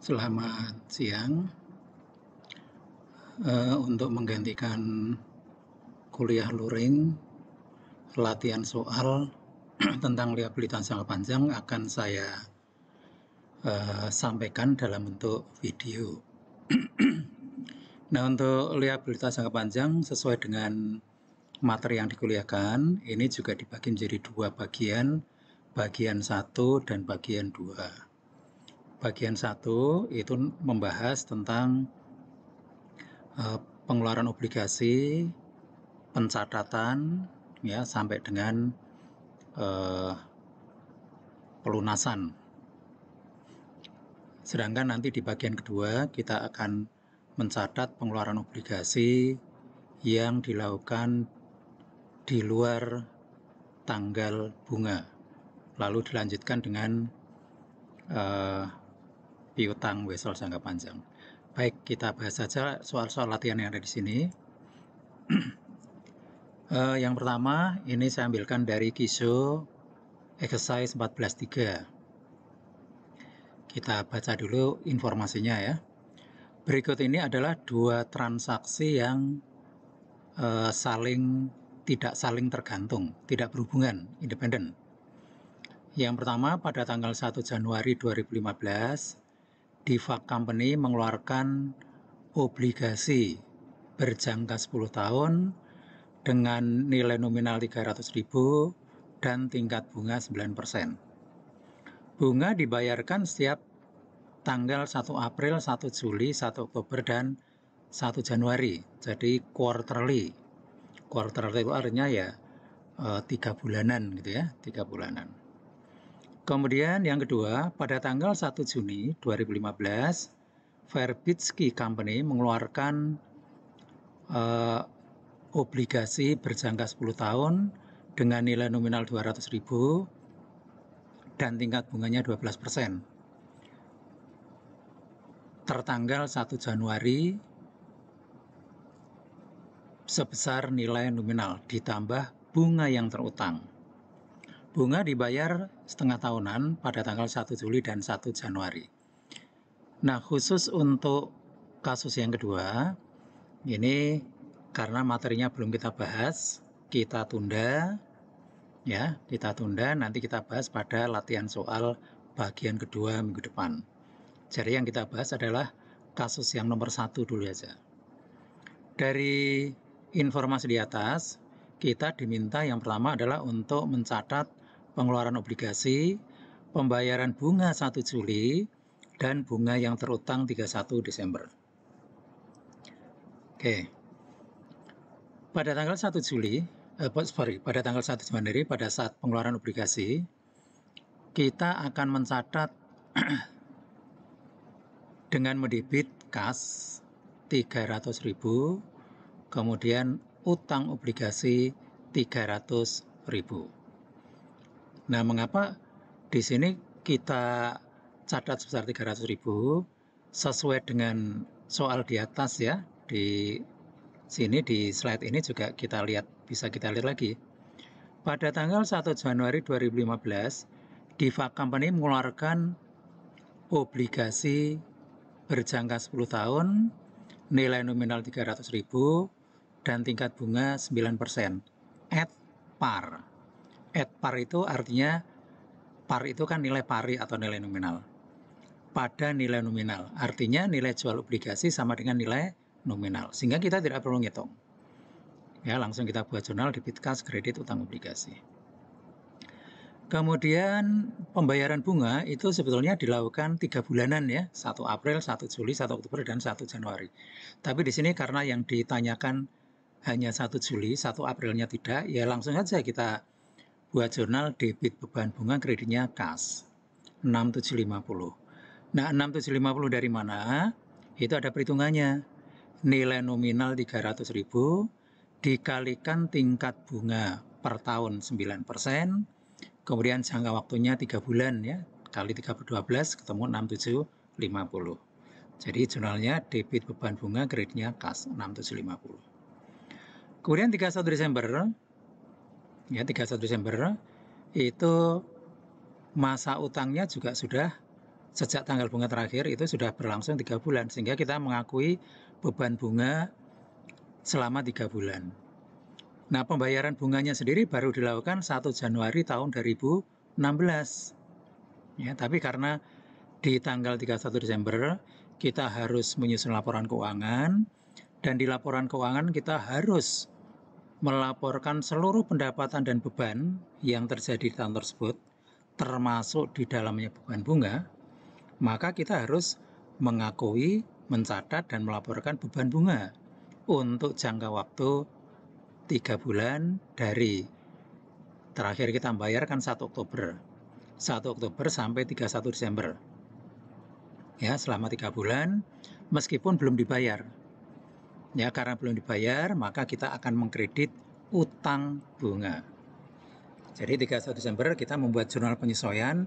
Selamat siang. Untuk menggantikan kuliah luring, latihan soal tentang liabilitas jangka panjang akan saya sampaikan dalam bentuk video. Nah, untuk liabilitas jangka panjang sesuai dengan materi yang dikuliahkan, ini juga dibagi menjadi dua bagian, bagian 1 dan bagian 2. Bagian 1 itu membahas tentang pengeluaran obligasi, pencatatan, ya, sampai dengan pelunasan. Sedangkan nanti di bagian kedua kita akan mencatat pengeluaran obligasi yang dilakukan di luar tanggal bunga, lalu dilanjutkan dengan piutang wesel jangka panjang. Baik, kita bahas saja soal-soal latihan yang ada di sini. Yang pertama, ini saya ambilkan dari KISO exercise 14.3. Kita baca dulu informasinya ya. Berikut ini adalah dua transaksi yang tidak saling tergantung, tidak berhubungan, independen. Yang pertama, pada tanggal 1 Januari 2015, Diva Company mengeluarkan obligasi berjangka 10 tahun dengan nilai nominal 300.000 dan tingkat bunga 9%. Bunga dibayarkan setiap tanggal 1 April, 1 Juli, 1 Oktober, dan 1 Januari. Jadi quarterly. Quarterly itu artinya ya 3 bulanan gitu ya, 3 bulanan. Kemudian yang kedua, pada tanggal 1 Juni 2015, Verbitsky Company mengeluarkan obligasi berjangka 10 tahun dengan nilai nominal 200.000 dan tingkat bunganya 12%. Tertanggal 1 Januari sebesar nilai nominal ditambah bunga yang terutang. Bunga dibayar setengah tahunan pada tanggal 1 Juli dan 1 Januari. Nah, khusus untuk kasus yang kedua, ini karena materinya belum kita bahas, kita tunda, ya, kita tunda, nanti kita bahas pada latihan soal bagian kedua minggu depan. Jadi yang kita bahas adalah kasus yang nomor 1 dulu aja. Dari informasi di atas, kita diminta yang pertama adalah untuk mencatat pengeluaran obligasi, pembayaran bunga 1 Juli, dan bunga yang terutang 31 Desember. Oke. Pada tanggal 1 Juli, pada tanggal 1 Januari, pada saat pengeluaran obligasi, kita akan mencatat dengan mendebit kas 300.000, kemudian utang obligasi 300.000. Nah, mengapa di sini kita catat sebesar 300.000 sesuai dengan soal di atas ya. Di sini di slide ini juga bisa kita lihat lagi. Pada tanggal 1 Januari 2015, Diva Company mengeluarkan obligasi berjangka 10 tahun, nilai nominal 300.000 dan tingkat bunga 9% at par. At par itu artinya, par itu kan nilai pari atau nilai nominal. Pada nilai nominal, artinya nilai jual obligasi sama dengan nilai nominal. Sehingga kita tidak perlu ngitung. Ya, langsung kita buat jurnal debit kas, kredit, utang obligasi. Kemudian pembayaran bunga itu sebetulnya dilakukan 3 bulanan ya, 1 April, 1 Juli, 1 Oktober, dan 1 Januari. Tapi di sini karena yang ditanyakan hanya 1 Juli, 1 Aprilnya tidak, ya langsung saja kita buat jurnal debit beban bunga kreditnya kas 6750. Nah, 6750 dari mana? Itu ada perhitungannya. Nilai nominal 300.000 dikalikan tingkat bunga per tahun 9%, kemudian jangka waktunya 3 bulan ya, kali 3 per 12 ketemu 6750. Jadi jurnalnya debit beban bunga kreditnya kas 6750. Kemudian 31 Desember ya, 31 Desember itu masa utangnya juga sudah sejak tanggal bunga terakhir itu sudah berlangsung 3 bulan, sehingga kita mengakui beban bunga selama 3 bulan. Nah, pembayaran bunganya sendiri baru dilakukan 1 Januari tahun 2016. Ya, tapi karena di tanggal 31 Desember kita harus menyusun laporan keuangan, dan di laporan keuangan kita harus melaporkan seluruh pendapatan dan beban yang terjadi di tahun tersebut, termasuk di dalamnya beban bunga, maka kita harus mengakui, mencatat, dan melaporkan beban bunga untuk jangka waktu 3 bulan dari terakhir kita bayar kan 1 Oktober. 1 Oktober sampai 31 Desember. Ya, selama 3 bulan meskipun belum dibayar. Ya, karena belum dibayar, maka kita akan mengkredit utang bunga. Jadi 31 Desember kita membuat jurnal penyesuaian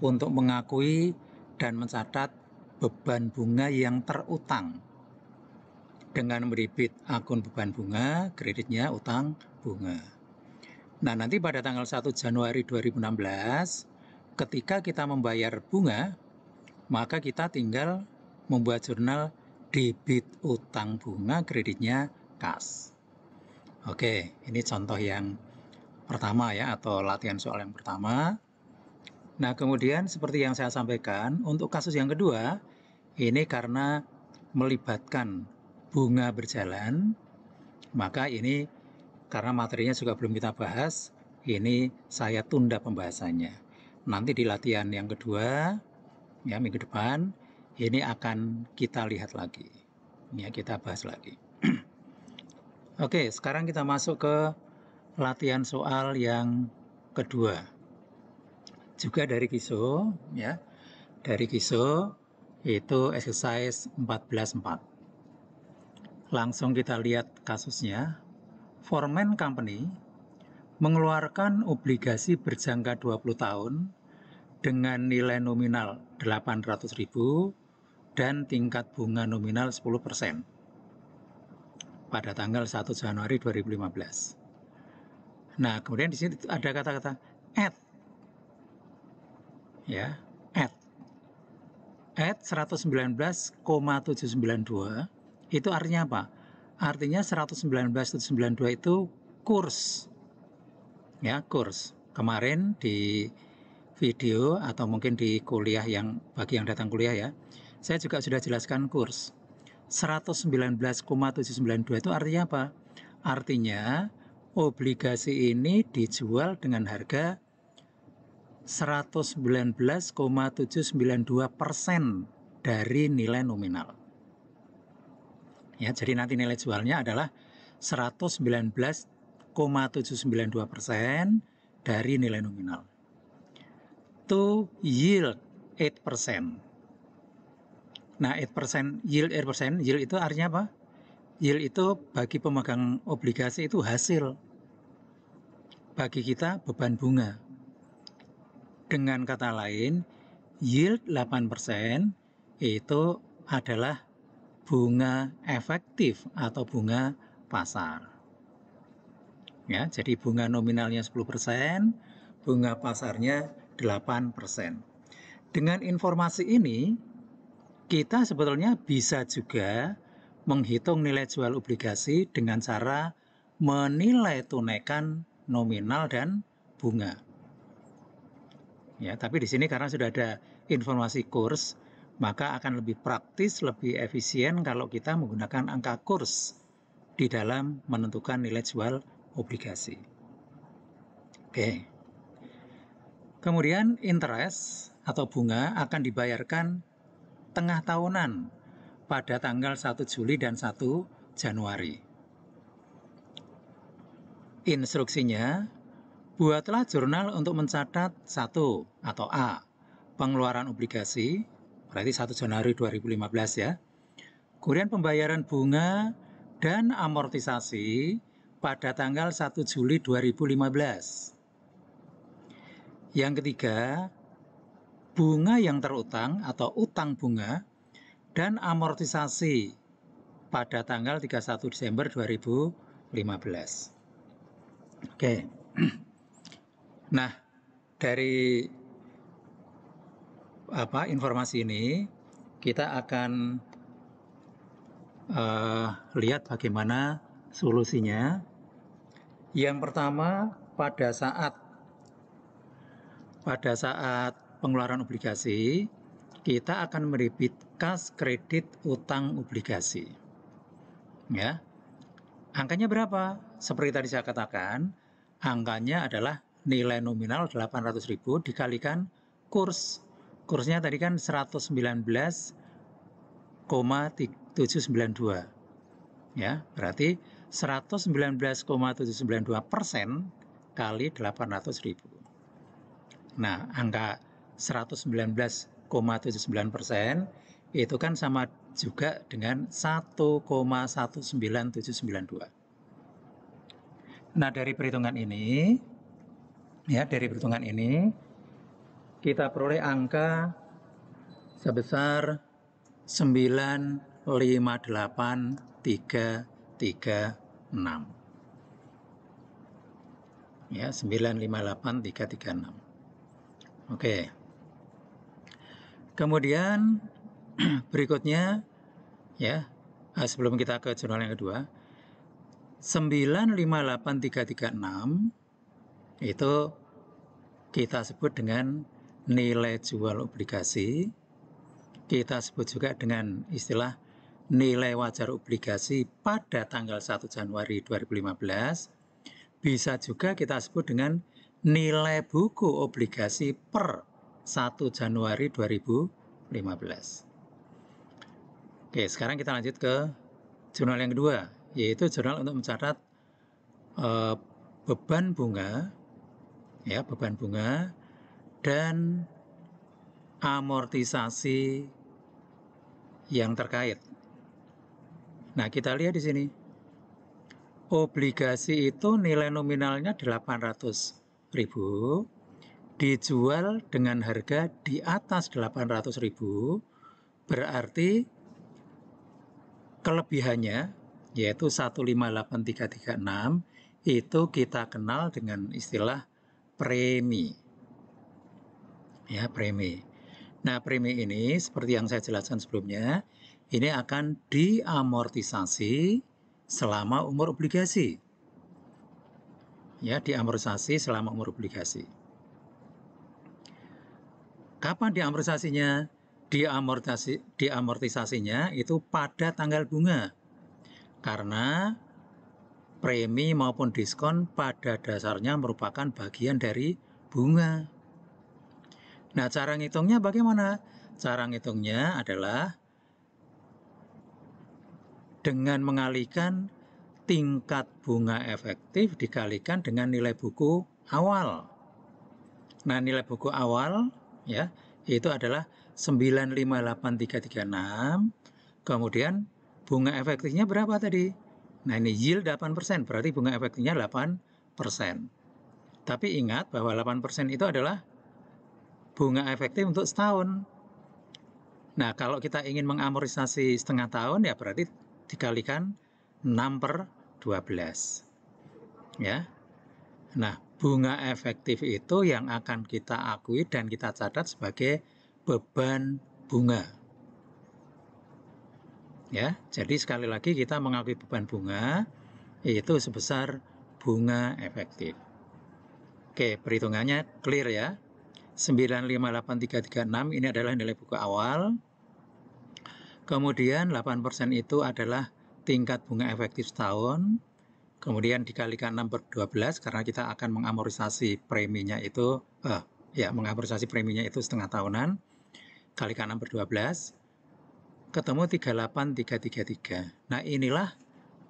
untuk mengakui dan mencatat beban bunga yang terutang. Dengan merebit akun beban bunga, kreditnya utang bunga. Nah, nanti pada tanggal 1 Januari 2016, ketika kita membayar bunga, maka kita tinggal membuat jurnal debit utang bunga, kreditnya kas. Oke, ini contoh yang pertama ya, atau latihan soal yang pertama. Nah, kemudian seperti yang saya sampaikan, untuk kasus yang kedua, ini karena melibatkan bunga berjalan, maka ini karena materinya juga belum kita bahas, ini saya tunda pembahasannya. Nanti di latihan yang kedua, ya minggu depan, ini akan kita lihat lagi. Ya, kita bahas lagi. Oke, sekarang kita masuk ke latihan soal yang kedua. Juga dari KISO, ya. Dari KISO itu exercise 14.4. Langsung kita lihat kasusnya. Foreman Company mengeluarkan obligasi berjangka 20 tahun dengan nilai nominal 800.000 dan tingkat bunga nominal 10% pada tanggal 1 Januari 2015. Nah, kemudian di sini ada kata-kata at. Ya, at 119,792 itu artinya apa? Artinya 119,792 itu kurs. Ya, kurs. Kemarin di video atau mungkin di kuliah yang bagi yang datang kuliah ya, saya juga sudah jelaskan kurs. 119,792 itu artinya apa? Artinya obligasi ini dijual dengan harga 119,792% dari nilai nominal. Ya, jadi nanti nilai jualnya adalah 119,792% dari nilai nominal. To yield 8%. Nah, 8%, yield 8%, yield itu artinya apa? Yield itu bagi pemegang obligasi itu hasil. Bagi kita beban bunga. Dengan kata lain, yield 8% itu adalah bunga efektif atau bunga pasar. Ya, jadi bunga nominalnya 10%, bunga pasarnya 8%. Dengan informasi ini, kita sebetulnya bisa juga menghitung nilai jual obligasi dengan cara menilai tunaikan nominal dan bunga. Ya, tapi di sini karena sudah ada informasi kurs, maka akan lebih praktis, lebih efisien kalau kita menggunakan angka kurs di dalam menentukan nilai jual obligasi. Oke. Kemudian interest atau bunga akan dibayarkan tengah tahunan pada tanggal 1 Juli dan 1 Januari. Instruksinya, buatlah jurnal untuk mencatat 1 atau A, pengeluaran obligasi, berarti 1 Januari 2015 ya. Kemudian pembayaran bunga dan amortisasi pada tanggal 1 Juli 2015. Yang ketiga, bunga yang terutang atau utang bunga dan amortisasi pada tanggal 31 Desember 2015. Oke. Nah, dari informasi ini, kita akan lihat bagaimana solusinya. Yang pertama, pada saat pengeluaran obligasi, kita akan menerbit kas kredit utang obligasi. Ya, angkanya berapa? Seperti tadi saya katakan, angkanya adalah nilai nominal 800.000 dikalikan kurs. Kursnya tadi kan 119,792. Ya, berarti 119,792% kali 800.000. Nah, angka 119,79% itu kan sama juga dengan 1,19792. Nah, dari perhitungan ini kita peroleh angka sebesar 958.336. Ya, 958.336. Oke. Kemudian berikutnya ya, sebelum kita ke jurnal yang kedua, 958.336 itu kita sebut dengan nilai jual obligasi. Kita sebut juga dengan istilah nilai wajar obligasi pada tanggal 1 Januari 2015. Bisa juga kita sebut dengan nilai buku obligasi per 1 Januari 2015. Oke, sekarang kita lanjut ke jurnal yang kedua, yaitu jurnal untuk mencatat beban bunga, ya, beban bunga dan amortisasi yang terkait. Nah, kita lihat di sini. Obligasi itu nilai nominalnya 800.000, dijual dengan harga di atas 800.000, berarti kelebihannya yaitu 158.336 itu kita kenal dengan istilah premi. Ya, premi. Nah, premi ini seperti yang saya jelaskan sebelumnya, ini akan diamortisasi selama umur obligasi. Ya, diamortisasi selama umur obligasi. Kapan diamortisasinya? Diamortisasinya itu pada tanggal bunga. Karena premi maupun diskon pada dasarnya merupakan bagian dari bunga. Nah, cara ngitungnya bagaimana? Cara ngitungnya adalah dengan mengalihkan tingkat bunga efektif dikalikan dengan nilai buku awal. Nah, nilai buku awal ya, itu adalah 958.336. Kemudian bunga efektifnya berapa tadi? Nah, ini yield 8%, berarti bunga efektifnya 8%. Tapi ingat bahwa 8% itu adalah bunga efektif untuk setahun. Nah, kalau kita ingin mengamortisasi setengah tahun, ya berarti dikalikan 6/12. Ya. Nah, bunga efektif itu yang akan kita akui dan kita catat sebagai beban bunga. Ya, jadi sekali lagi kita mengakui beban bunga yaitu sebesar bunga efektif. Oke, perhitungannya clear ya. 958.336 ini adalah nilai buku awal. Kemudian 8% itu adalah tingkat bunga efektif setahun. Kemudian dikalikan 6/12 karena kita akan mengamortisasi preminya itu mengamortisasi preminya itu setengah tahunan. Kalikan 6/12 ketemu 38.333. Nah, inilah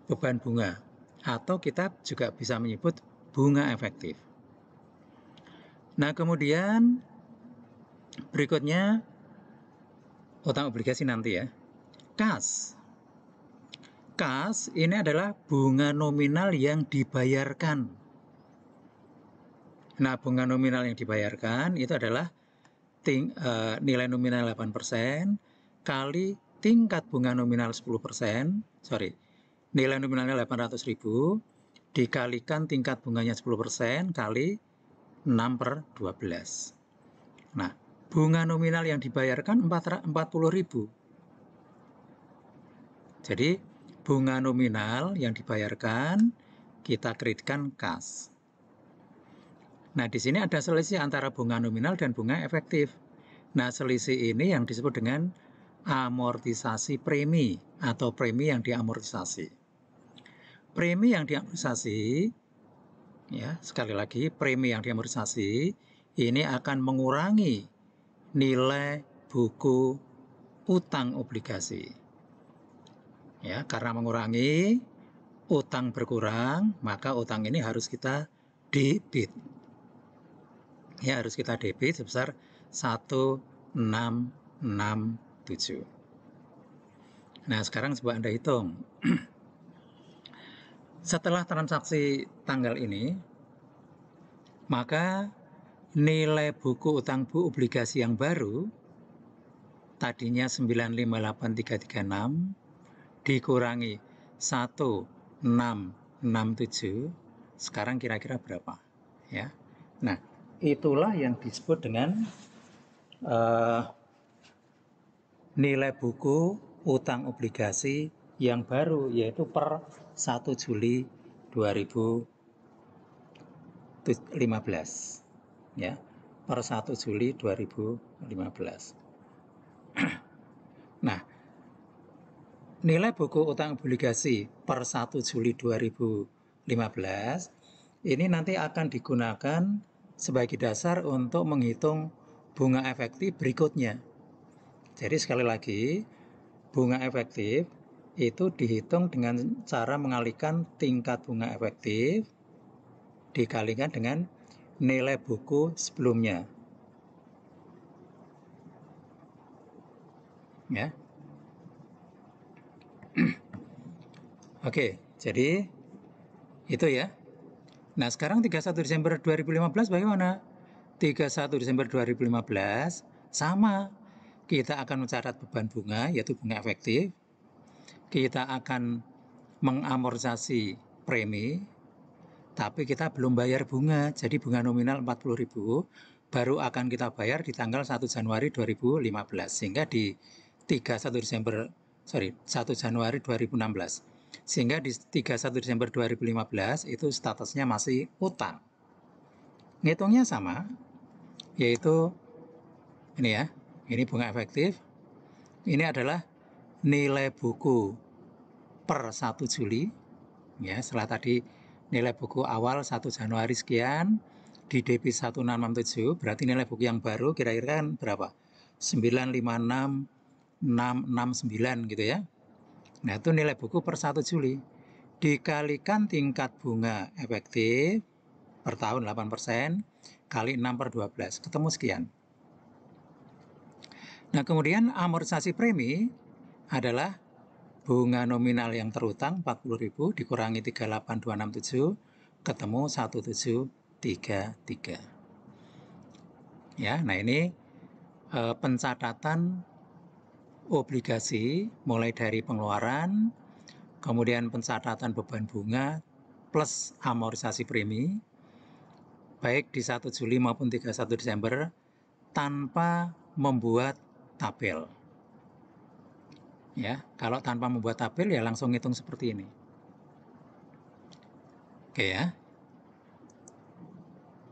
beban bunga atau kita juga bisa menyebut bunga efektif. Nah, kemudian berikutnya utang obligasi nanti ya. Kas. Kas ini adalah bunga nominal yang dibayarkan. Nah, bunga nominal yang dibayarkan itu adalah nilai nominal 8% kali tingkat bunga nominal 10%, nilai nominalnya 800.000 dikalikan tingkat bunganya 10% kali 6/12. Nah, bunga nominal yang dibayarkan 40.000. Jadi bunga nominal yang dibayarkan kita kreditkan kas. Nah, di sini ada selisih antara bunga nominal dan bunga efektif. Nah, selisih ini yang disebut dengan amortisasi premi atau premi yang diamortisasi. Premi yang diamortisasi, ya, sekali lagi, premi yang diamortisasi ini akan mengurangi nilai buku utang obligasi. Ya, karena mengurangi, utang berkurang, maka utang ini harus kita debit. Ya, harus kita debit sebesar 1667. Nah, sekarang coba Anda hitung. Setelah transaksi tanggal ini, maka nilai buku utang obligasi yang baru tadinya 958336 dikurangi 1667, sekarang kira-kira berapa? Ya. Nah, itulah yang disebut dengan nilai buku utang obligasi yang baru, yaitu per 1 Juli 2015. Ya, per 1 Juli 2015. Nah, nilai buku utang obligasi per 1 Juli 2015 ini nanti akan digunakan sebagai dasar untuk menghitung bunga efektif berikutnya. Jadi sekali lagi, bunga efektif itu dihitung dengan cara mengalihkan tingkat bunga efektif dikalikan dengan nilai buku sebelumnya. Ya. Oke, jadi itu ya. Nah, sekarang 31 Desember 2015 bagaimana? 31 Desember 2015 sama. Kita akan mencatat beban bunga, yaitu bunga efektif. Kita akan mengamortisasi premi, tapi kita belum bayar bunga. Jadi bunga nominal 40.000 baru akan kita bayar di tanggal 1 Januari 2015. Sehingga di 1 Januari 2016. Sehingga di 31 Desember 2015 itu statusnya masih utang. Ngitungnya sama, yaitu ini ya, ini bunga efektif, ini adalah nilai buku per 1 Juli, ya, setelah tadi nilai buku awal 1 Januari sekian, di debit 1667, berarti nilai buku yang baru kira-kira kan berapa? 956669 gitu ya. Nah, itu nilai buku per 1 Juli. Dikalikan tingkat bunga efektif per tahun 8%, kali 6/12, ketemu sekian. Nah, kemudian amortisasi premi adalah bunga nominal yang terutang 40.000 dikurangi 38267, ketemu 1733. Ya, nah ini pencatatan obligasi mulai dari pengeluaran, kemudian pencatatan beban bunga plus amortisasi premi, baik di 1 Juli maupun 31 Desember, tanpa membuat tabel. Ya, kalau tanpa membuat tabel ya langsung hitung seperti ini. Oke ya.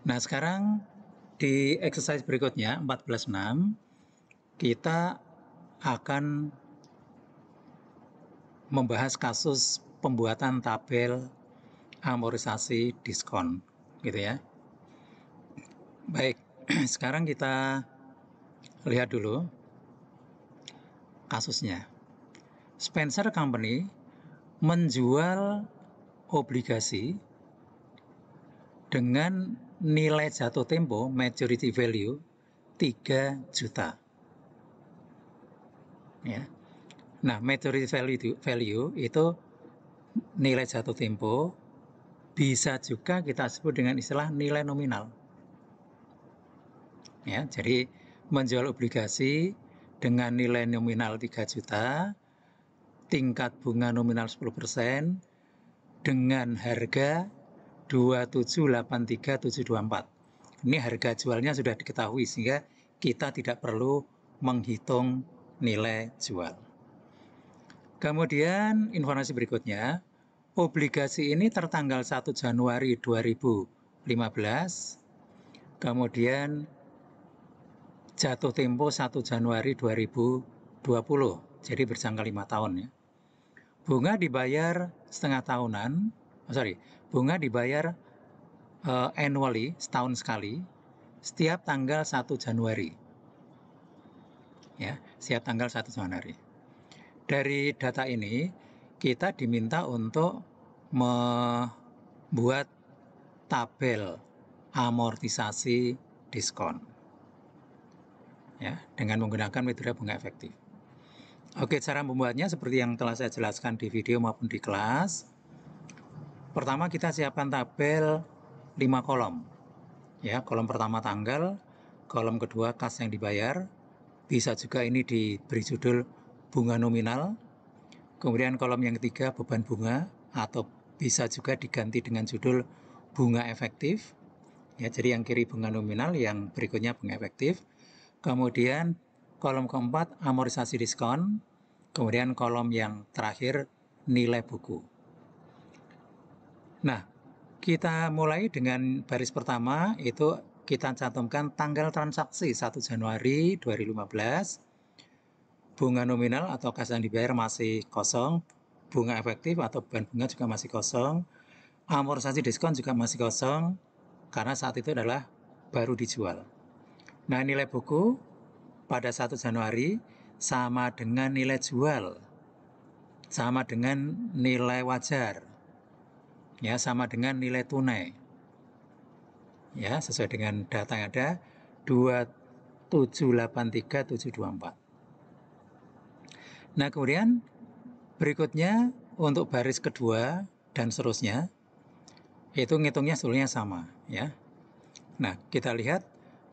Nah, sekarang di exercise berikutnya 14.6 kita akan membahas kasus pembuatan tabel amortisasi diskon, gitu ya. Baik, sekarang kita lihat dulu kasusnya. Spencer Company menjual obligasi dengan nilai jatuh tempo maturity value 3 juta. Ya. Nah, maturity value itu nilai jatuh tempo, bisa juga kita sebut dengan istilah nilai nominal. Ya, jadi menjual obligasi dengan nilai nominal 3 juta, tingkat bunga nominal 10%, dengan harga 2783724. Ini harga jualnya sudah diketahui, sehingga kita tidak perlu menghitung nilai jual. Kemudian informasi berikutnya, obligasi ini tertanggal 1 Januari 2015, kemudian jatuh tempo 1 Januari 2020, jadi berjangka 5 tahun ya. Bunga dibayar setengah tahunan, bunga dibayar annually, setahun sekali, setiap tanggal 1 Januari. Ya, setiap tanggal 1 Januari. Dari data ini, kita diminta untuk membuat tabel amortisasi diskon. Ya, dengan menggunakan metode bunga efektif. Oke, cara membuatnya seperti yang telah saya jelaskan di video maupun di kelas. Pertama, kita siapkan tabel 5 kolom. Ya, kolom pertama tanggal, kolom kedua kas yang dibayar. Bisa juga ini diberi judul bunga nominal. Kemudian kolom yang ketiga beban bunga, atau bisa juga diganti dengan judul bunga efektif. Ya, jadi yang kiri bunga nominal, yang berikutnya bunga efektif. Kemudian kolom keempat amortisasi diskon. Kemudian kolom yang terakhir nilai buku. Nah, kita mulai dengan baris pertama, itu kita cantumkan tanggal transaksi 1 Januari 2015. Bunga nominal atau kas yang dibayar masih kosong, bunga efektif atau beban bunga juga masih kosong, amortisasi diskon juga masih kosong, karena saat itu adalah baru dijual. Nah, nilai buku pada 1 Januari sama dengan nilai jual, sama dengan nilai wajar, ya, sama dengan nilai tunai. Ya, sesuai dengan data yang ada, 2783724. Nah, kemudian berikutnya untuk baris kedua dan seterusnya, itu ngitungnya sebetulnya sama ya. Nah, kita lihat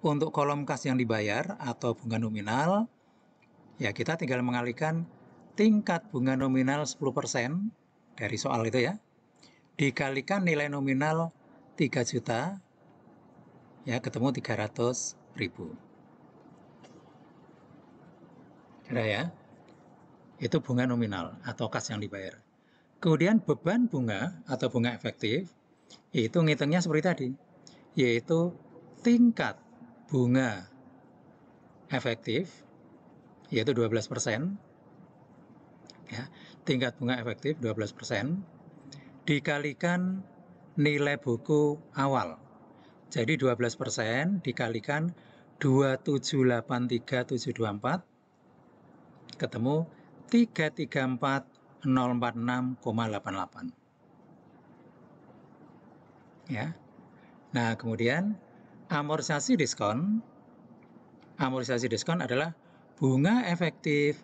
untuk kolom kas yang dibayar atau bunga nominal, ya kita tinggal mengalihkan tingkat bunga nominal 10% dari soal itu ya, dikalikan nilai nominal 3 juta, ya ketemu 300.000. Kira ya, itu bunga nominal atau kas yang dibayar. Kemudian beban bunga atau bunga efektif, itu ngitungnya seperti tadi, yaitu tingkat bunga efektif, yaitu 12%, ya, tingkat bunga efektif 12%, dikalikan nilai buku awal. Jadi 12% dikalikan 2783724, ketemu 334.046,88. Ya. Nah, kemudian amortisasi diskon adalah bunga efektif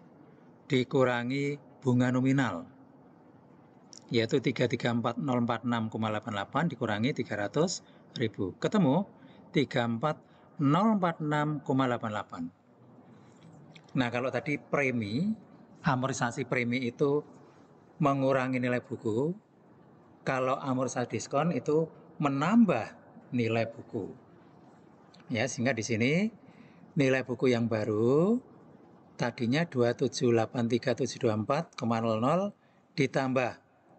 dikurangi bunga nominal, yaitu 334.046,88 dikurangi 300.000, ketemu 34.046,88. Nah, kalau tadi premi, amortisasi premi itu mengurangi nilai buku, kalau amortisasi diskon itu menambah nilai buku. Ya, sehingga di sini nilai buku yang baru tadinya 2783724,00 ditambah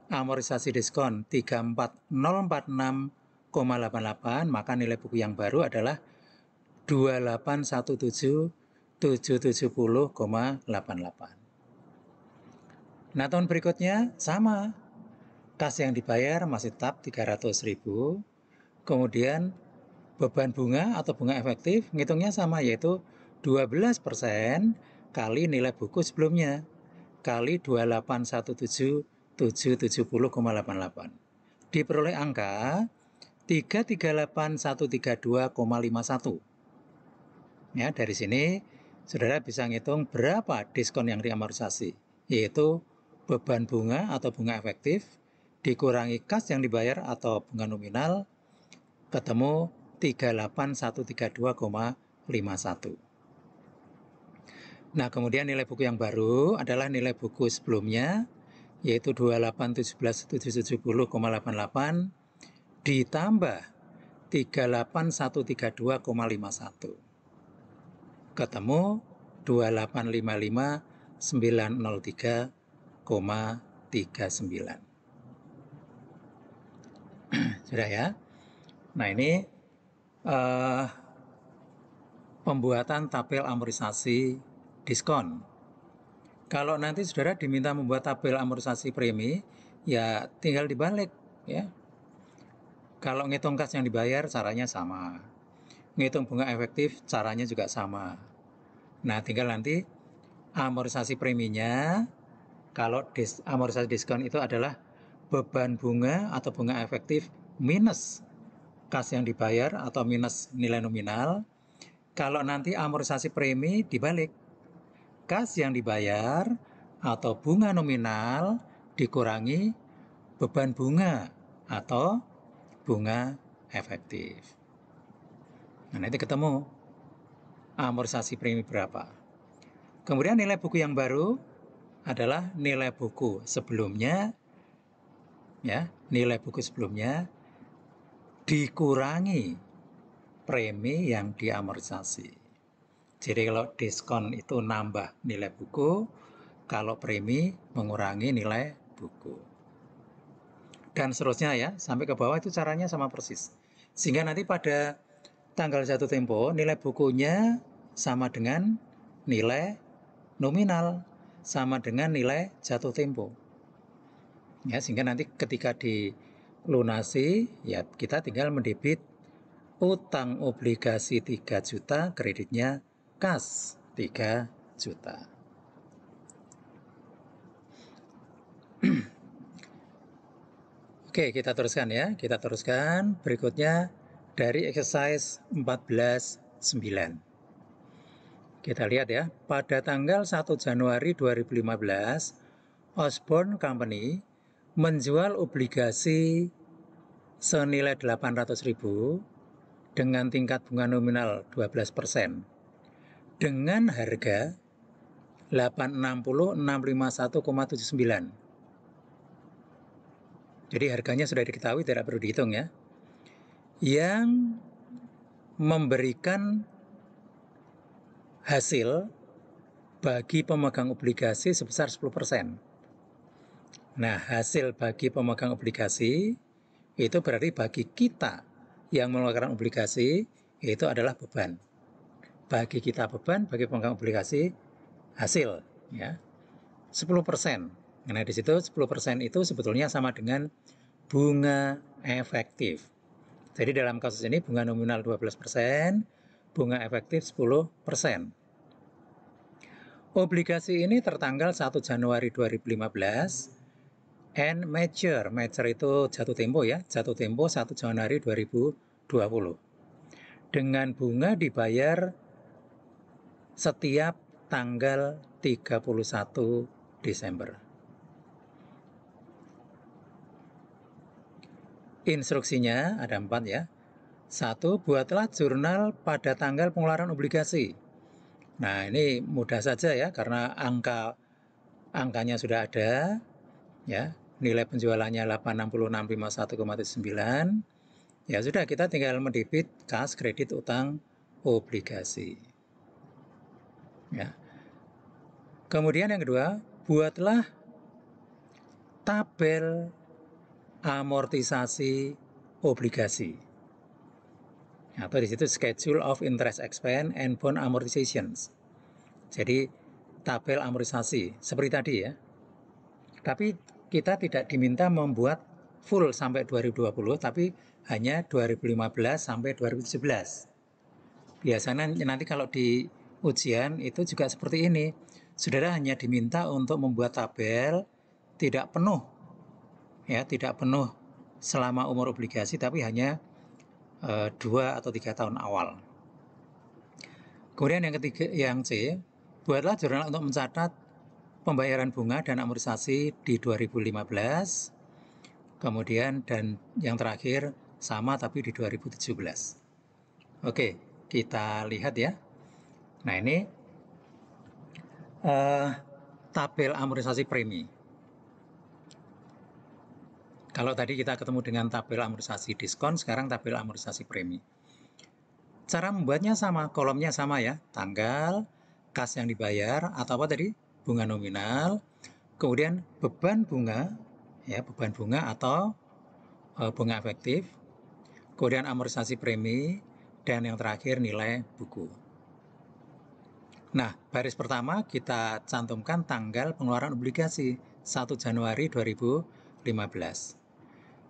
amortisasi diskon 34046,88, maka nilai buku yang baru adalah 2817770,88. Nah, tahun berikutnya sama. Kas yang dibayar masih tetap 300.000. Kemudian beban bunga atau bunga efektif ngitungnya sama, yaitu 12% kali nilai buku sebelumnya kali 2817770,88. Diperoleh angka 338.132,51. Ya, dari sini saudara bisa ngitung berapa diskon yang diamortisasi, yaitu beban bunga atau bunga efektif dikurangi kas yang dibayar atau bunga nominal, ketemu 38132,51. Nah, kemudian nilai buku yang baru adalah nilai buku sebelumnya, yaitu 2817770,88 ditambah 38132,51. ketemu 2855.903,39. Sudah ya? Nah, ini pembuatan tabel amortisasi diskon. Kalau nanti saudara diminta membuat tabel amortisasi premi, ya tinggal dibalik ya. Kalau ngitung kas yang dibayar caranya sama. Ngitung bunga efektif caranya juga sama. Nah, tinggal nanti amortisasi preminya, kalau amortisasi diskon itu adalah beban bunga atau bunga efektif minus kas yang dibayar atau minus nilai nominal. Kalau nanti amortisasi premi dibalik, kas yang dibayar atau bunga nominal dikurangi beban bunga atau bunga efektif. Nah, nanti ketemu amortisasi premi berapa. Kemudian nilai buku yang baru adalah nilai buku sebelumnya, ya, nilai buku sebelumnya dikurangi premi yang diamortisasi. Jadi kalau diskon itu nambah nilai buku, kalau premi mengurangi nilai buku. Dan seterusnya ya, sampai ke bawah itu caranya sama persis. Sehingga nanti pada tanggal jatuh tempo, nilai bukunya sama dengan nilai nominal, sama dengan nilai jatuh tempo. Ya, sehingga nanti ketika dilunasi, ya kita tinggal mendebit utang obligasi 3 juta, kreditnya kas 3 juta. Oke, kita teruskan ya. Kita teruskan berikutnya dari exercise 14.9. Kita lihat ya, pada tanggal 1 Januari 2015, Osborne Company menjual obligasi senilai 800.000 dengan tingkat bunga nominal 12% dengan harga 860.651,79. Jadi harganya sudah diketahui, tidak perlu dihitung ya. Yang memberikan hasil bagi pemegang obligasi sebesar 10%. Nah, hasil bagi pemegang obligasi itu berarti bagi kita yang mengeluarkan obligasi itu adalah beban. Bagi kita beban, bagi pemegang obligasi hasil ya 10%. Nah, di situ 10% itu sebetulnya sama dengan bunga efektif. Jadi dalam kasus ini bunga nominal 12%, bunga efektif 10%. Obligasi ini tertanggal 1 Januari 2015 and mature. Mature itu jatuh tempo ya, jatuh tempo 1 Januari 2020. Dengan bunga dibayar setiap tanggal 31 Desember. Instruksinya ada 4 ya. 1. Buatlah jurnal pada tanggal pengeluaran obligasi. Nah, ini mudah saja ya, karena angkanya sudah ada ya. Nilai penjualannya 860.651,9. Ya sudah, kita tinggal mendebit kas, kredit, utang, obligasi. Ya. Kemudian yang kedua, buatlah tabel amortisasi obligasi. Atau di situ schedule of interest expense and bond amortizations. Jadi tabel amortisasi seperti tadi ya. Tapi kita tidak diminta membuat full sampai 2020, tapi hanya 2015 sampai 2017. Biasanya nanti kalau di ujian itu juga seperti ini. Saudara hanya diminta untuk membuat tabel tidak penuh, ya, tidak penuh selama umur obligasi, tapi hanya 2 atau 3 tahun awal. Kemudian yang ketiga, yang C, buatlah jurnal untuk mencatat pembayaran bunga dan amortisasi di 2015. Kemudian dan yang terakhir sama tapi di 2017. Oke, kita lihat ya. Nah, ini tabel amortisasi premi. Kalau tadi kita ketemu dengan tabel amortisasi diskon, sekarang tabel amortisasi premi. Cara membuatnya sama, kolomnya sama ya, tanggal, kas yang dibayar, atau apa tadi, bunga nominal, kemudian beban bunga, ya beban bunga atau bunga efektif, kemudian amortisasi premi, dan yang terakhir nilai buku. Nah, baris pertama kita cantumkan tanggal pengeluaran obligasi 1 Januari 2015.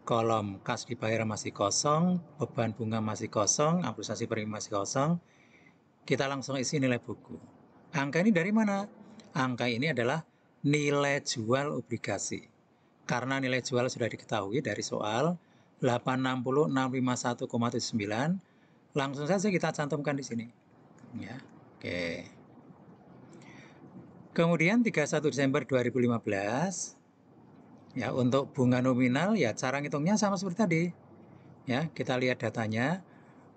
Kolom kas dibayar masih kosong, beban bunga masih kosong, amortisasi premi masih kosong. Kita langsung isi nilai buku. Angka ini dari mana? Angka ini adalah nilai jual obligasi. Karena nilai jual sudah diketahui dari soal 860.651,79, langsung saja kita cantumkan di sini. Ya, oke. Kemudian 31 Desember 2015, ya untuk bunga nominal ya cara ngitungnya sama seperti tadi. Ya, kita lihat datanya.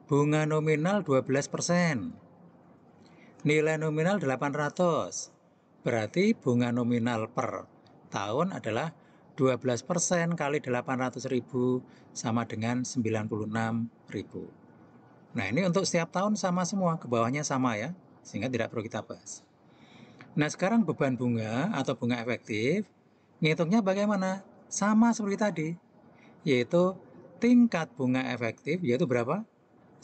Bunga nominal 12%. Nilai nominal 800. Berarti bunga nominal per tahun adalah 12% kali 800.000 sama dengan 96.000. Nah, ini untuk setiap tahun sama semua, ke bawahnya sama ya, sehingga tidak perlu kita bahas. Nah, sekarang beban bunga atau bunga efektif, ngitungnya bagaimana? Sama seperti tadi, yaitu tingkat bunga efektif, yaitu berapa?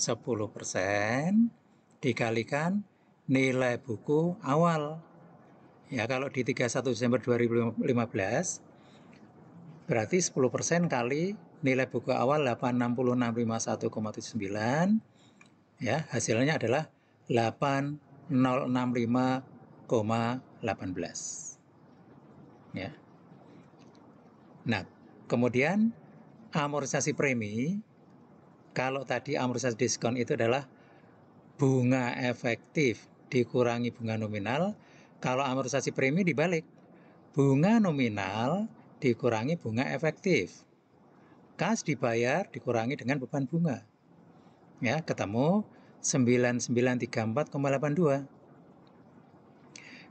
10% dikalikan nilai buku awal. Ya, kalau di 31 Desember 2015, berarti 10% kali nilai buku awal 860.651,79, ya, hasilnya adalah 8065,18. Ya. Nah, kemudian amortisasi premi, kalau tadi amortisasi diskon itu adalah bunga efektif dikurangi bunga nominal, kalau amortisasi premi dibalik, bunga nominal dikurangi bunga efektif. Kas dibayar dikurangi dengan beban bunga. Ya, ketemu 9934,82.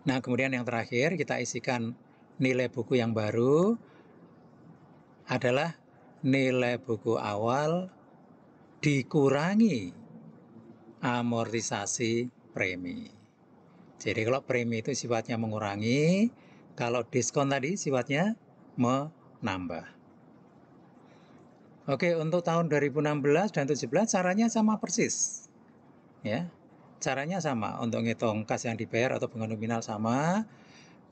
Nah, kemudian yang terakhir kita isikan nilai buku yang baru adalah nilai buku awal dikurangi amortisasi premi. Jadi kalau premi itu sifatnya mengurangi, kalau diskon tadi sifatnya menambah. Oke, untuk tahun 2016 dan 2017 caranya sama persis. Ya. Caranya sama, untuk ngitung kas yang dibayar atau bunga nominal sama,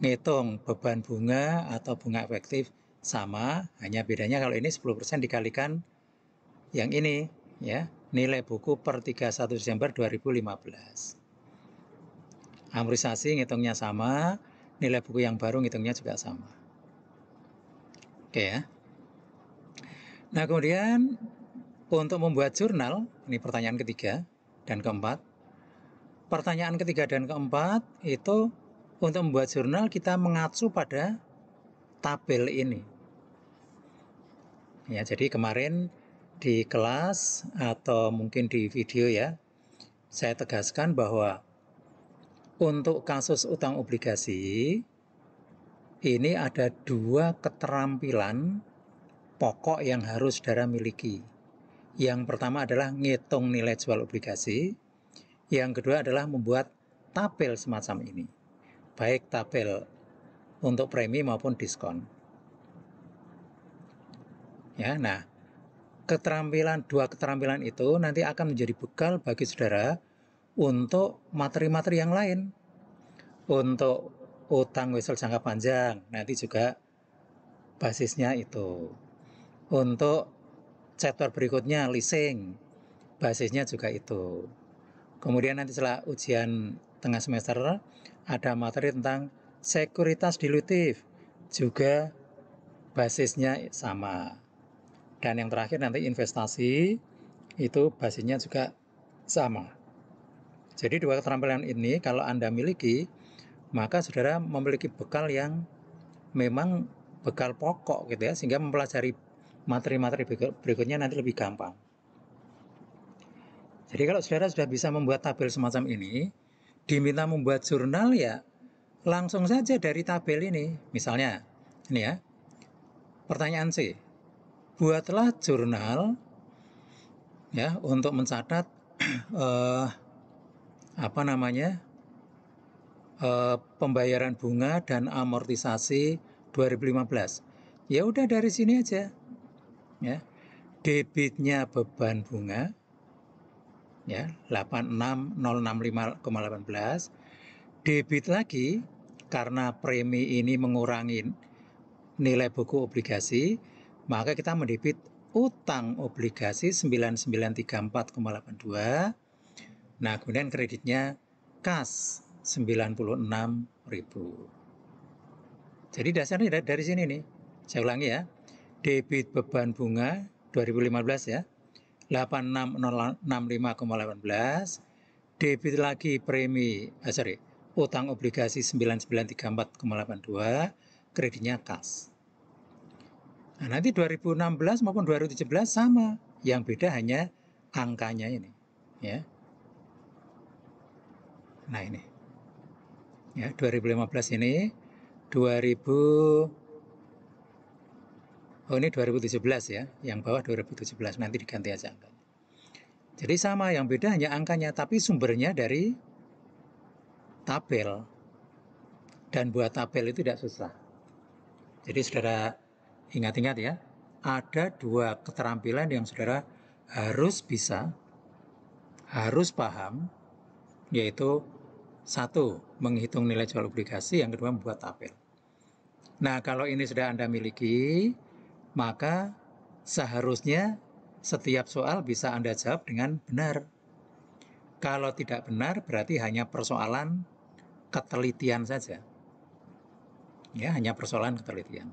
ngitung beban bunga atau bunga efektif sama, hanya bedanya kalau ini 10% dikalikan yang ini, ya, nilai buku per 31 Desember 2015. Amortisasi ngitungnya sama, nilai buku yang baru ngitungnya juga sama. Oke ya. Nah, kemudian untuk membuat jurnal, ini pertanyaan ketiga dan keempat. Pertanyaan ketiga dan keempat itu untuk membuat jurnal kita mengacu pada tabel ini. Ya, jadi kemarin di kelas atau mungkin di video ya, saya tegaskan bahwa untuk kasus utang obligasi ini ada dua keterampilan pokok yang harus saudara miliki. Yang pertama adalah ngitung nilai jual obligasi, yang kedua adalah membuat tabel semacam ini, baik tabel untuk premi maupun diskon. Ya, nah, dua keterampilan itu nanti akan menjadi bekal bagi saudara untuk materi-materi yang lain. Untuk utang wesel jangka panjang, nanti juga basisnya itu. Untuk chapter berikutnya, leasing, basisnya juga itu. Kemudian nanti setelah ujian tengah semester, ada materi tentang sekuritas dilutif, juga basisnya sama. Dan yang terakhir nanti investasi, itu basisnya juga sama. Jadi dua keterampilan ini kalau Anda miliki, maka saudara memiliki bekal yang memang bekal pokok gitu ya, sehingga mempelajari materi-materi berikutnya nanti lebih gampang. Jadi kalau saudara sudah bisa membuat tabel semacam ini, diminta membuat jurnal ya langsung saja dari tabel ini. Misalnya, ini ya, pertanyaan C. Buatlah jurnal ya untuk mencatat eh, apa namanya, pembayaran bunga dan amortisasi 2015. Ya udah dari sini aja, ya. Debitnya beban bunga, ya 86.065,18. Debit lagi karena premi ini mengurangi nilai buku obligasi, maka kita mendebit utang obligasi 9934,82. Nah, kemudian kreditnya kas 96.000. Jadi dasarnya dari sini nih. Saya ulangi ya. Debit beban bunga 2015 ya. 86.065,18. Debit lagi premi, utang obligasi 9934,82, kreditnya kas. Nah, nanti 2016 maupun 2017 sama. Yang beda hanya angkanya ini, ya. Nah, ini. Ya, 2015 ini 2017 ya. Yang bawah 2017, nanti diganti aja angkanya. Jadi sama, yang beda hanya angkanya, tapi sumbernya dari tabel. Dan buat tabel itu tidak susah. Jadi saudara ingat-ingat ya, ada dua keterampilan yang saudara harus bisa, harus paham, yaitu satu, menghitung nilai jual obligasi, yang kedua membuat tabel. Nah, kalau ini sudah Anda miliki, maka seharusnya setiap soal bisa Anda jawab dengan benar. Kalau tidak benar, berarti hanya persoalan ketelitian saja. Ya, hanya persoalan ketelitian.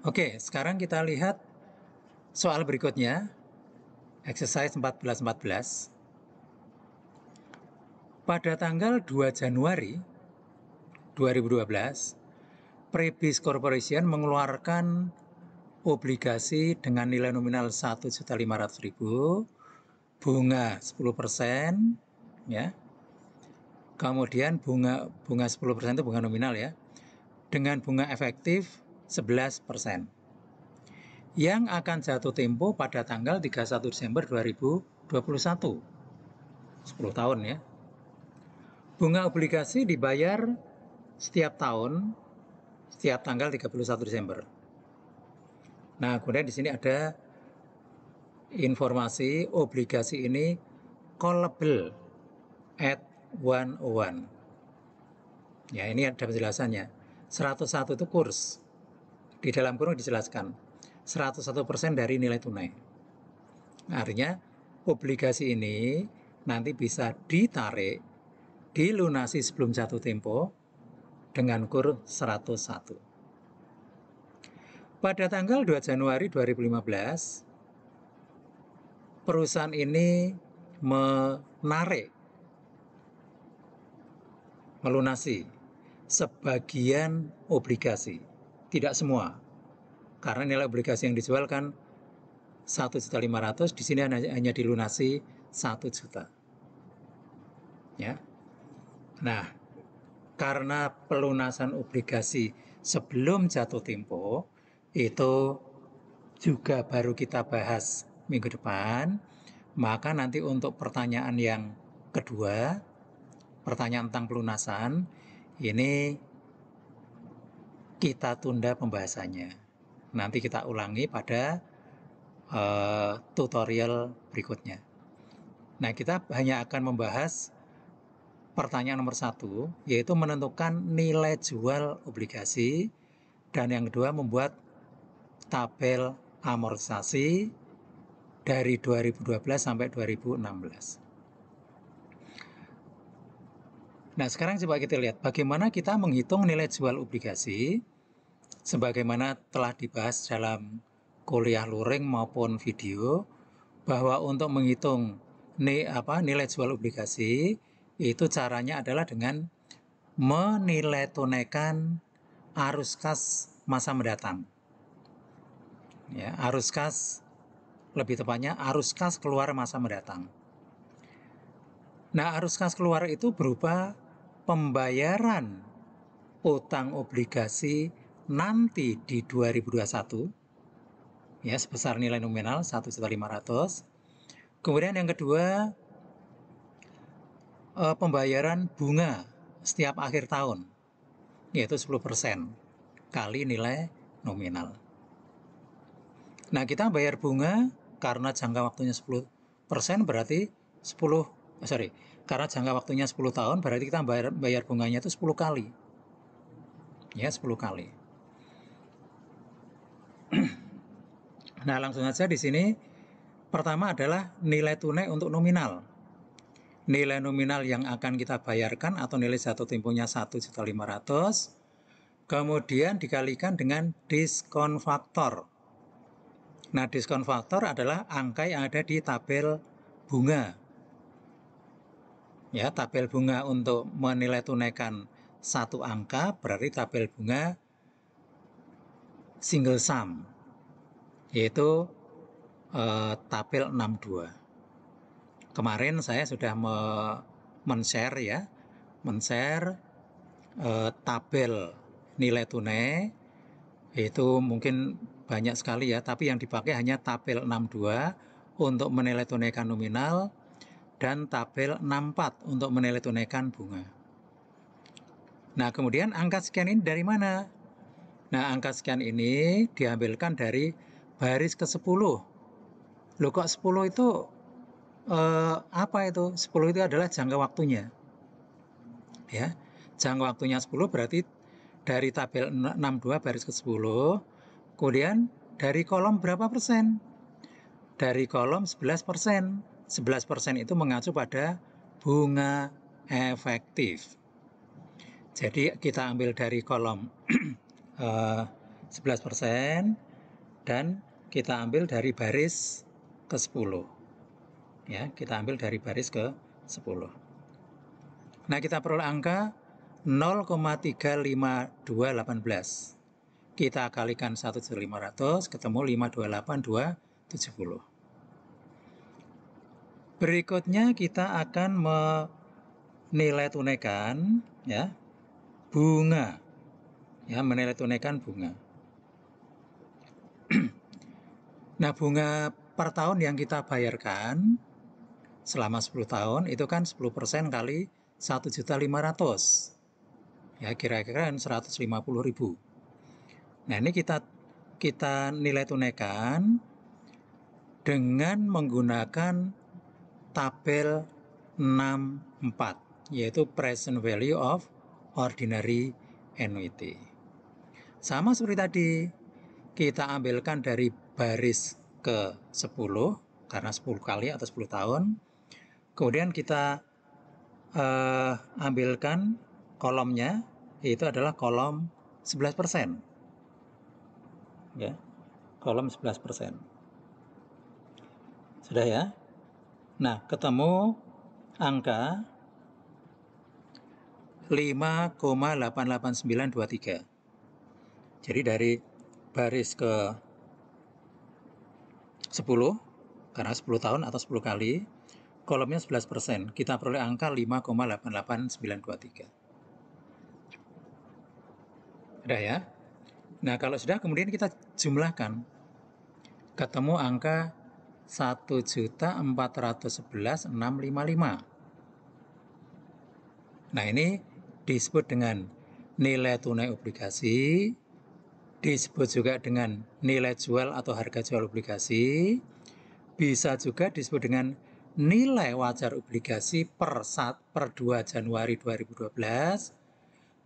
Oke, sekarang kita lihat soal berikutnya, exercise 14-14. Pada tanggal 2 Januari 2012, Prebis Corporation mengeluarkan obligasi dengan nilai nominal 1.500.000, bunga 10%, ya. Kemudian bunga 10% itu bunga nominal ya, dengan bunga efektif 11%. Yang akan jatuh tempo pada tanggal 31 Desember 2021. 10 tahun ya. Bunga obligasi dibayar setiap tahun, setiap tanggal 31 Desember. Nah, kemudian di sini ada informasi obligasi ini callable at 101. Ya, ini ada penjelasannya. 101 itu kurs. Di dalam kurung dijelaskan 101% dari nilai tunai. Artinya obligasi ini nanti bisa ditarik, dilunasi sebelum jatuh tempo dengan kur 101. Pada tanggal 2 Januari 2015, perusahaan ini melunasi sebagian obligasi, tidak semua. Karena nilai obligasi yang dijual kan 1.500.000, di sini hanya dilunasi 1 juta. Ya. Nah, karena pelunasan obligasi sebelum jatuh tempo itu juga baru kita bahas minggu depan, maka nanti untuk pertanyaan yang kedua, pertanyaan tentang pelunasan, ini kita tunda pembahasannya. Nanti kita ulangi pada tutorial berikutnya. Nah, kita hanya akan membahas pertanyaan nomor 1, yaitu menentukan nilai jual obligasi, dan yang kedua membuat tabel amortisasi dari 2012 sampai 2016. Nah, sekarang coba kita lihat bagaimana kita menghitung nilai jual obligasi sebagaimana telah dibahas dalam kuliah luring maupun video, bahwa untuk menghitung nilai jual obligasi itu caranya adalah dengan menilai tunaikan arus kas masa mendatang. Ya, arus kas, lebih tepatnya arus kas keluar masa mendatang. Nah, arus kas keluar itu berupa pembayaran utang obligasi nanti di 2021 ya, sebesar nilai nominal 1.500.000. Kemudian yang kedua, pembayaran bunga setiap akhir tahun, yaitu 10% kali nilai nominal. Nah, kita bayar bunga karena jangka waktunya 10% berarti karena jangka waktunya 10 tahun berarti kita bayar bunganya itu 10 kali. Ya, 10 kali. Nah, langsung saja di sini pertama adalah nilai tunai untuk nominal. Nilai nominal yang akan kita bayarkan atau nilai jatuh temponya 1.500.000, kemudian dikalikan dengan diskon faktor. Nah, diskon faktor adalah angka yang ada di tabel bunga. Ya, tabel bunga untuk menilai tunaikan satu angka berarti tabel bunga single sum, yaitu tabel 62. Kemarin saya sudah men-share ya, tabel nilai tunai, itu mungkin banyak sekali ya, tapi yang dipakai hanya tabel 62 untuk menilai tunaikan nominal dan tabel 64 untuk menilai tunaikan bunga. Nah, kemudian angka sekian ini dari mana? Nah, angka sekian ini diambilkan dari baris ke-10. Loh, kok 10 itu apa itu? 10 itu adalah jangka waktunya. Ya, jangka waktunya 10 berarti dari tabel 62 baris ke-10, kemudian dari kolom berapa persen? Dari kolom 11%. 11% itu mengacu pada bunga efektif. Jadi kita ambil dari kolom 11% dan kita ambil dari baris ke-10. Ya, kita ambil dari baris ke-10. Nah, kita peroleh angka 0,35218. Kita kalikan 1.500 ketemu 528.270. Berikutnya kita akan menilai tunaikan ya bunga. Ya, menilai tunaikan bunga. Nah, bunga per tahun yang kita bayarkan selama 10 tahun itu kan 10% kali 1.500.000. Ya, kira-kira 150.000. Nah, ini kita nilai tunaikan dengan menggunakan tabel 64, yaitu present value of ordinary annuity. Sama seperti tadi, kita ambilkan dari baris ke-10 karena 10 kali atau 10 tahun. Kemudian kita ambilkan kolomnya, yaitu adalah kolom 11%. Ya, kolom 11%. Sudah ya? Nah, ketemu angka 5,88923. Jadi dari baris ke 10, karena 10 tahun atau 10 kali, kolomnya 11%. Kita peroleh angka 5,88923. Sudah ya? Nah, kalau sudah kemudian kita jumlahkan. Ketemu angka 1.411.655. Nah, ini disebut dengan nilai tunai obligasi, disebut juga dengan nilai jual atau harga jual obligasi, bisa juga disebut dengan nilai wajar obligasi per 2 Januari 2012,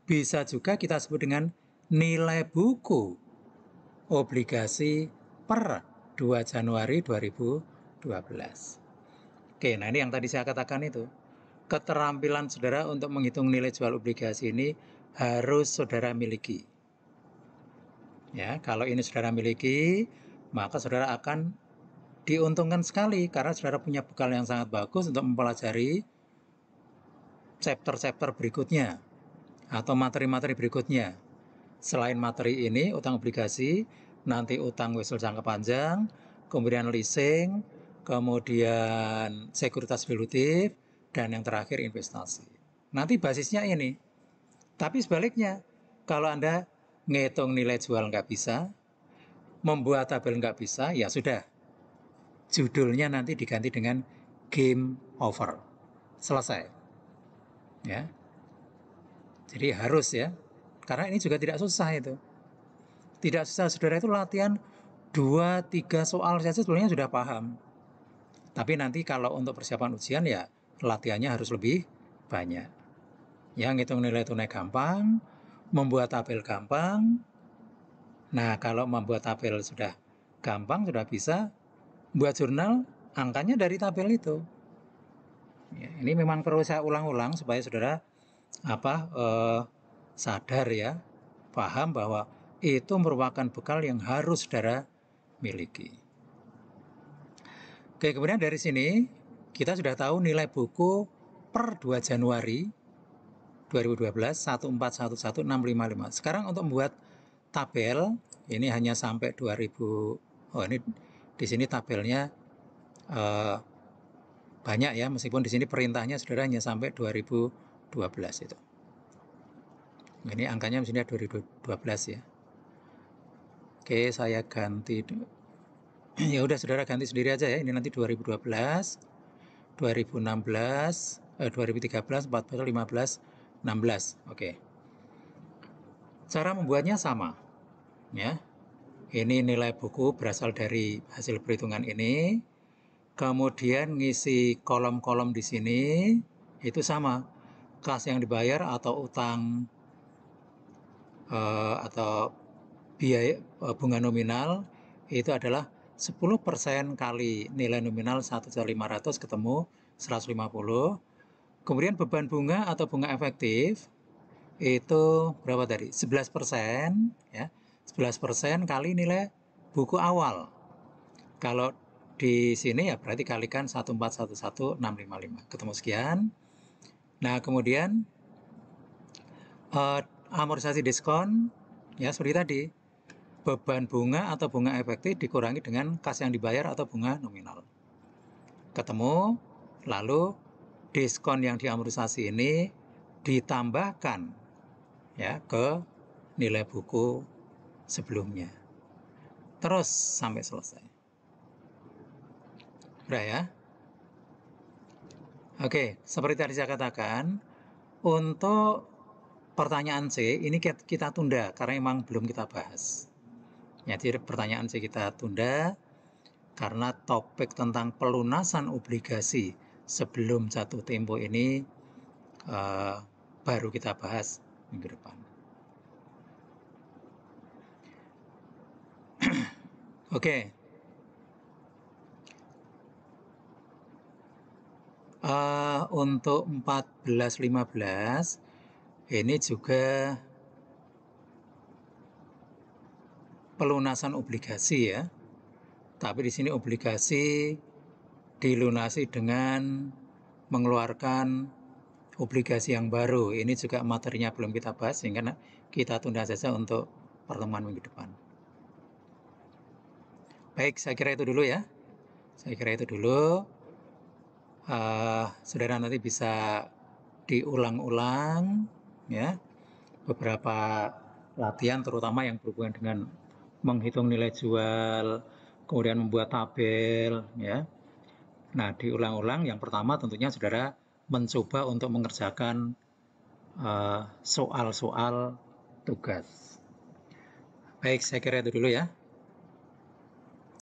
bisa juga kita sebut dengan nilai buku obligasi per 2 Januari 2012. Oke, nah ini yang tadi saya katakan itu. Keterampilan saudara untuk menghitung nilai jual obligasi ini harus saudara miliki. Ya, kalau ini saudara miliki, maka saudara akan diuntungkan sekali karena saudara punya bekal yang sangat bagus untuk mempelajari chapter-chapter berikutnya atau materi-materi berikutnya. Selain materi ini, utang obligasi, nanti utang wesel jangka panjang, kemudian leasing, kemudian sekuritas valuatif, dan yang terakhir investasi. Nanti basisnya ini. Tapi sebaliknya, kalau Anda ngitung nilai jual nggak bisa, membuat tabel nggak bisa, ya sudah. Judulnya nanti diganti dengan game over. Selesai. Ya. Jadi harus ya. Karena ini juga tidak susah itu. Tidak susah, saudara itu latihan 2-3 soal saja sebenarnya sudah paham. Tapi nanti kalau untuk persiapan ujian ya latihannya harus lebih banyak. Yang ngitung nilai tunai gampang, membuat tabel gampang. Nah, kalau membuat tabel sudah gampang, sudah bisa, buat jurnal, angkanya dari tabel itu. Ya, ini memang perlu saya ulang-ulang supaya saudara sadar ya, paham bahwa itu merupakan bekal yang harus saudara miliki. Oke, kemudian dari sini kita sudah tahu nilai buku per 2 Januari 2012 1411655. Sekarang untuk membuat tabel ini hanya sampai 2000. Oh, ini di sini tabelnya banyak ya, meskipun di sini perintahnya saudara hanya sampai 2012 itu. Ini angkanya di sini 2012 ya. Oke, saya ganti. Ya udah saudara ganti sendiri aja ya. Ini nanti 2012, 2016, 2013, 14, 15, 16. Oke. Cara membuatnya sama. Ya. Ini nilai buku berasal dari hasil perhitungan ini. Kemudian ngisi kolom-kolom di sini itu sama. Kas yang dibayar atau utang atau biaya bunga nominal itu adalah 10% kali nilai nominal 1.500 ketemu 150. Kemudian beban bunga atau bunga efektif itu berapa tadi? 11% ya. 11% kali nilai buku awal. Kalau di sini ya berarti kalikan 1411655 ketemu sekian. Nah, kemudian amortisasi diskon ya seperti tadi. Beban bunga atau bunga efektif dikurangi dengan kas yang dibayar atau bunga nominal. Ketemu, lalu diskon yang diamortisasi ini ditambahkan ya ke nilai buku sebelumnya. Terus sampai selesai. Udah ya? Oke, seperti tadi saya katakan, untuk pertanyaan C ini kita tunda karena memang belum kita bahas. Jadi pertanyaan C kita tunda karena topik tentang pelunasan obligasi sebelum jatuh tempo ini baru kita bahas minggu depan. Oke. Untuk 14-15 ini juga pelunasan obligasi ya. Tapi di sini obligasi dilunasi dengan mengeluarkan obligasi yang baru. Ini juga materinya belum kita bahas sehingga kita tunda saja untuk pertemuan minggu depan. Baik, saya kira itu dulu ya. Saya kira itu dulu. Saudara nanti bisa diulang-ulang ya beberapa latihan terutama yang berhubungan dengan menghitung nilai jual, kemudian membuat tabel ya. Nah, diulang-ulang yang pertama tentunya saudara mencoba untuk mengerjakan soal-soal tugas. Baik, saya kira itu dulu ya.